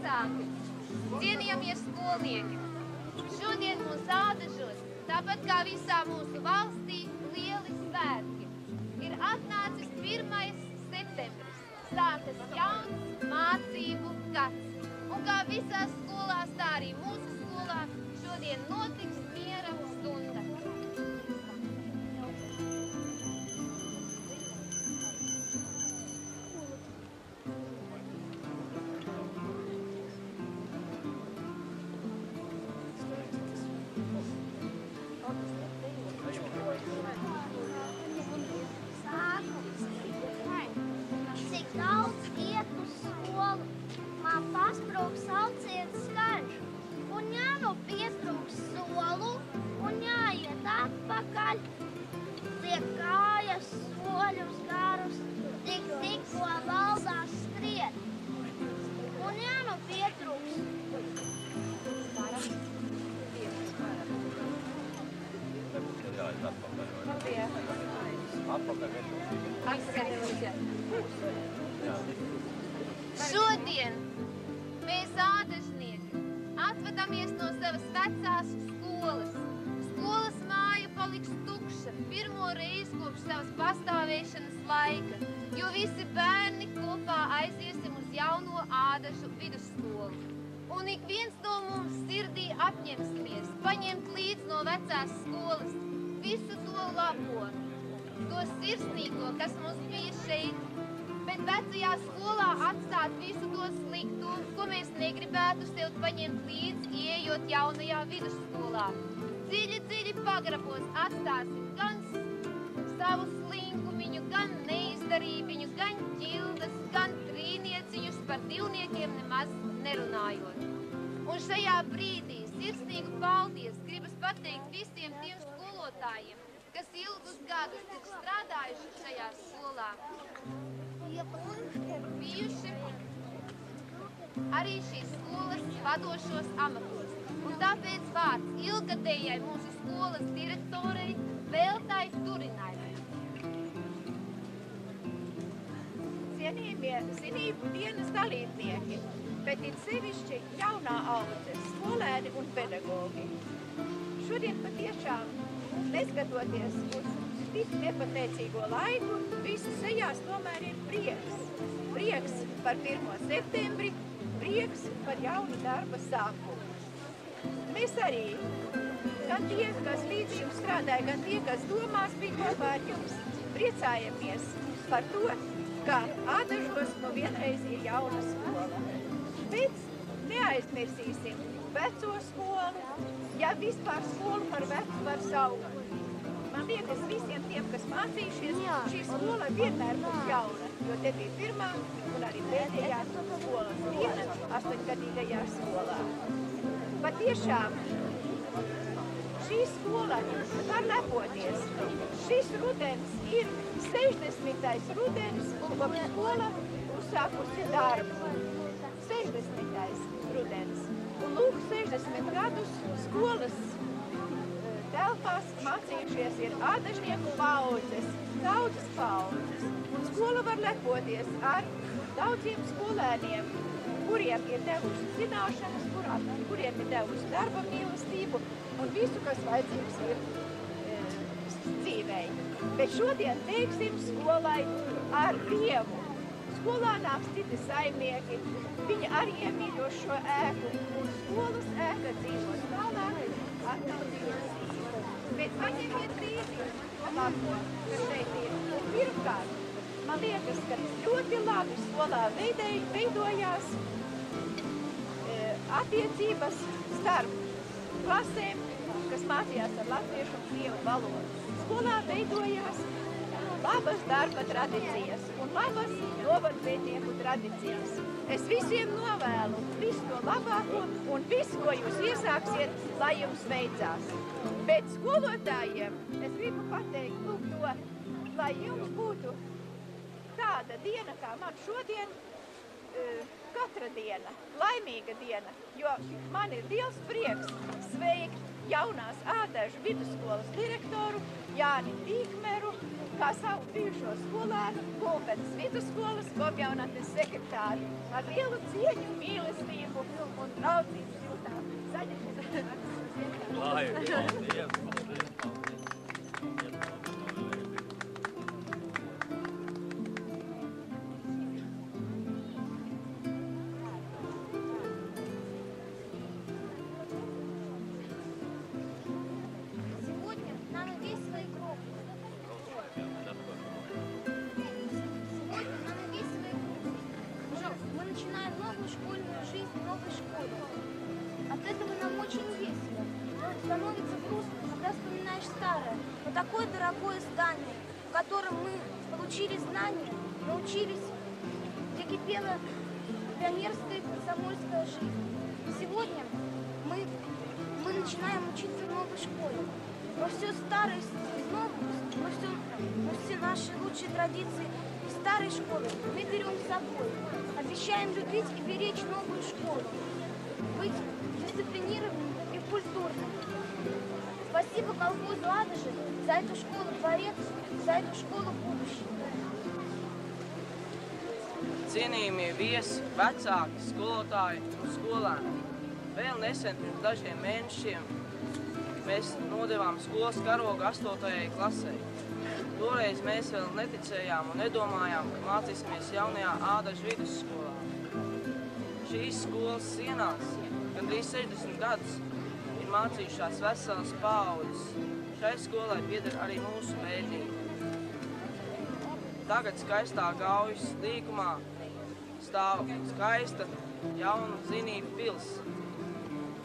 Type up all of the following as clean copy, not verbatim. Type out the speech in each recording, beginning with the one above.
vecāki, cienījamie skolnieki, šodien mūsu Ādažos, tāpat kā visā mūsu valstī, lieli svētki. Ir atnācis 1. septembris, sākas jauns mācību gads. Un kā visās skolās, tā arī mūsu skolā šodien notiks miera stunda. Cik daudz iet uz skolu, man pasprūk sauciens skaļš. Un jānu pietrūks solu, un jāiet atpakaļ. Liek kājas soļus garus, tikko valdās skriet. Un jānu pietrūks. Šodien mēs ādažnieki atvadamies no savas vecās skolas. Skolas māja paliks tukša pirmo reizi kopš savas pastāvēšanas laika, jo visi bērni kopā aiziesim uz jauno Ādažu vidusskolu. Un ik viens no mums sirdī apņemsimies paņemt līdz no vecās skolas visu to labo, to sirsnīgo, kas mums bija šeit, bet vecajā skolā atstāt visu to slikto, ko mēs negribētu sev paņemt līdz, ieejot jaunajā vidusskolā. Dziļi pagrabos atstāsim gan savu slinkumiņu, gan neizdarībiņu, gan ķildas, gan trīnieciņus, par divniekiem nemaz nerunājot. Un šajā brīdī sirsnīgu paldies gribas pateikt visiem tiem skolotājiem, kas ilgus gadus ir strādājuši šajā skolā. Bijuši arī šīs skolas vadošos amatos. Un tāpēc vārds ilgadējai mūsu skolas direktorei Veltai Turinai. Cienījamie zinību dienas dalībnieki, bet it sevišķi jaunā audze, skolēni un pedagogi. Šodien patiešām, neskatoties uz tik nepateicīgo laiku, visu sejās tomēr ir prieks. Prieks par 1. septembri, prieks par jaunu darba sākumu. Mēs arī, gan tie, kas līdz jums strādāja, gan tie, kas domās bija kopā ar jums, priecājamies par to, ka Ādažos no vienreiz ir jauna skola. Bet neaizmirsīsim veco skolu, ja vispār skolu par vecu var saukt. Man liekas, visiem tiem, kas mācījušies, šī skola vienmēr būs jauna, jo te bija pirmā un arī pēdējā skolas diena 8-gadīgajā skolā. Patiešām šī skola var lepoties. Šis rudens ir 60. rudens, kopš skola uzsākusi darbu. 60. rudens. Un lūk, 60 gadus skolas telpās mācījušies ir ādažnieku paudzes, daudzas paudzes. Un skola var lepoties ar daudziem skolēniem, kuriem ir devusi zināšanas, kuriem ir devusi darba mīlestību un visu, kas vajadzīgs ir dzīvei. Bet šodien teiksim skolai ar Dievu. Skolā nāks citi saimnieki, viņi arī iemīļo šo ēku, un skolas ēka dzīvos tālāk atkal dzīvos. Bet paņemiet līdzi to labo, kas šeit ir. Un pirmkārt, man liekas, ka ļoti labi skolā veidojās attiecības starp klasēm, kas mācījās ar latviešu un krievu valodu. Skolā veidojās labas darba tradīcijas un labas novadpētnieku tradīcijas. Es visiem novēlu visu to labāko un visu, ko jūs iesāksiet, lai jums veicās. Bet skolotājiem es gribu pateikt lūk to, lai jums būtu tāda diena, kā man šodien, katra diena, laimīga diena, jo man ir liels prieks sveikt jaunās Ādažu vidusskolas direktoru Jāni Tīkmeru, kā savu bijušo skolēnu, Gulbenes vidusskolas komjaunatnes sekretāri. Ar lielu cieņu, mīlestību un draudzības jūtām. Lai, paldies! Такое дорогое здание, в котором мы получили знания, научились, где кипела пионерская и комсомольская жизнь. Сегодня мы начинаем учиться в новой школе. Но все старое из нового, но все наши лучшие традиции из старой школы мы берем с собой. Обещаем любить и беречь новую школу, быть дисциплинированным и культурным. Спасибо колхозу Ādāži за эту школу дворец, за эту школу будущего. Cienījamie viesi, vecāki, skolotāji un skolēni. Vēl nesen pirms dažiem mēnešiem mēs nodevām skolas karogu 8. klasē. Toreiz mēs vēl neticējām un nedomājām, ka mācīsimies jaunajā Ādāžu vidusskolā. Šīs skolas sienās gandrīz 60 gadus ir mācījušās veselas paaudzes. Šai skolai pieder arī mūsu bērnība. Tagad skaistā Gaujas līkumā stāv skaista jauna zinību pils.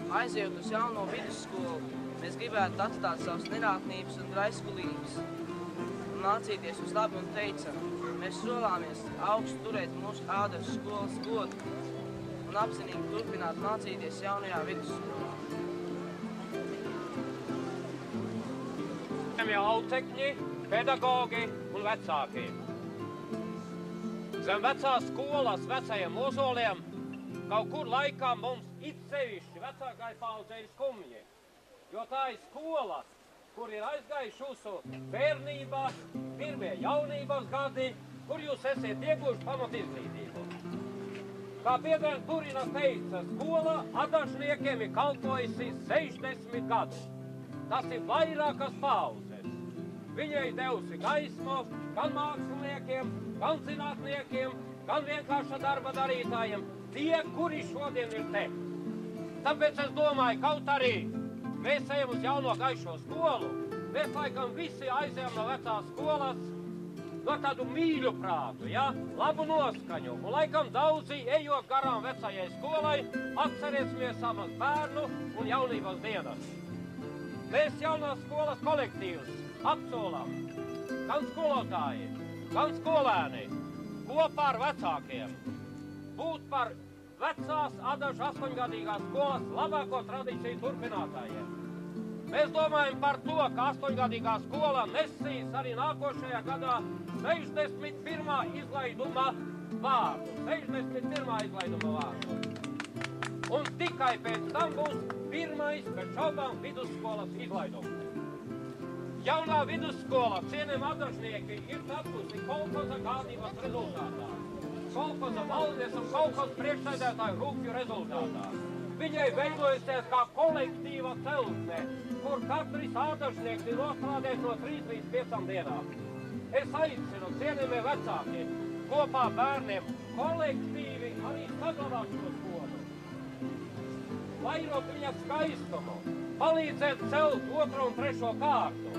Aizejot uz jauno vidusskolu, mēs gribētu atstāt savas nerātnības un draiskulības un mācīties uz labi un teicami. Mēs solāmies augstu turēt mūsu Ādāžu skolas godu un apzinīgi turpināt mācīties jaunajā vidusskolā. Audzekņi, pedagogi un vecāki. Zem vecās skolas vecajiem mozoliem kaut kur laikā mums it sevišķi vecākai paudzei ir skumji, jo tā ir skolas, kur ir aizgājuši jūsu bērnībā, pirmie jaunības gadi, kur jūs esat ieguvuši pamatizglītību. Kā Biedrēns Burina teica, skola adažniekiem ir kalpojusi 60 gadus. Tas ir vairākas paudzes. Viņai devusi gaismu gan māksliniekiem, gan zinātniekiem, gan vienkārša darba darītājiem, tie, kuri šodien ir te. Tāpēc es domāju, kaut arī mēs ejam uz jauno gaišo skolu, mēs laikam visi aizējam no vecās skolas, no tādu mīļu prātu, ja? Labu noskaņu. Un laikam daudzi, ejot garām vecajai skolai, atcerēsimies savas bērnu un jaunības dienas. Mēs jaunās skolas kolektīvs apsolam, gan skolotāji, gan skolēni, kopā ar vecākiem, būt par vecās Ādāžu 8-gadīgās skolas labāko tradīciju turpinātājiem. Mēs domājam par to, ka 8-gadīgā skola nesīs arī nākošajā gadā 61. izlaiduma vārdu. Un tikai pēc tam būs pirmais, bez šaubām, vidusskolas izlaidums. Jaunā vidusskola, cienījami ādažnieki, ir tapusi kolhoza gādības rezultātā. Kolhoza valdes un kolhoza priekšsēdētāju rūpju rezultātā. Viņai veidojusies kā kolektīva celtne, kur katrs ādažnieks ir nostrādājis no 3 līdz 5 dienām. Es aicinu, cienījamie vecāki, kopā bērniem kolektīvi arī saglabāt šo skolu. Vairot viņa skaistumu, palīdzēt celt 2. un 3. kārtu,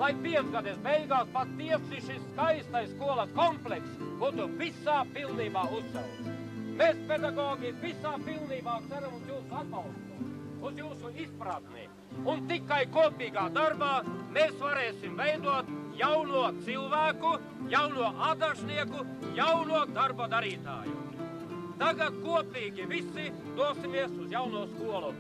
lai 5 gades beigās patiesi šis skaistais skolas komplekss būtu visā pilnībā uzcelts. Mēs, pedagogi, visā pilnībā ceram uz jūsu atbalstu, uz jūsu izpratni, un tikai kopīgā darbā mēs varēsim veidot jauno cilvēku, jauno ādažnieku, jauno darba darītāju. Tagad kopīgi visi dosimies uz jauno skolu.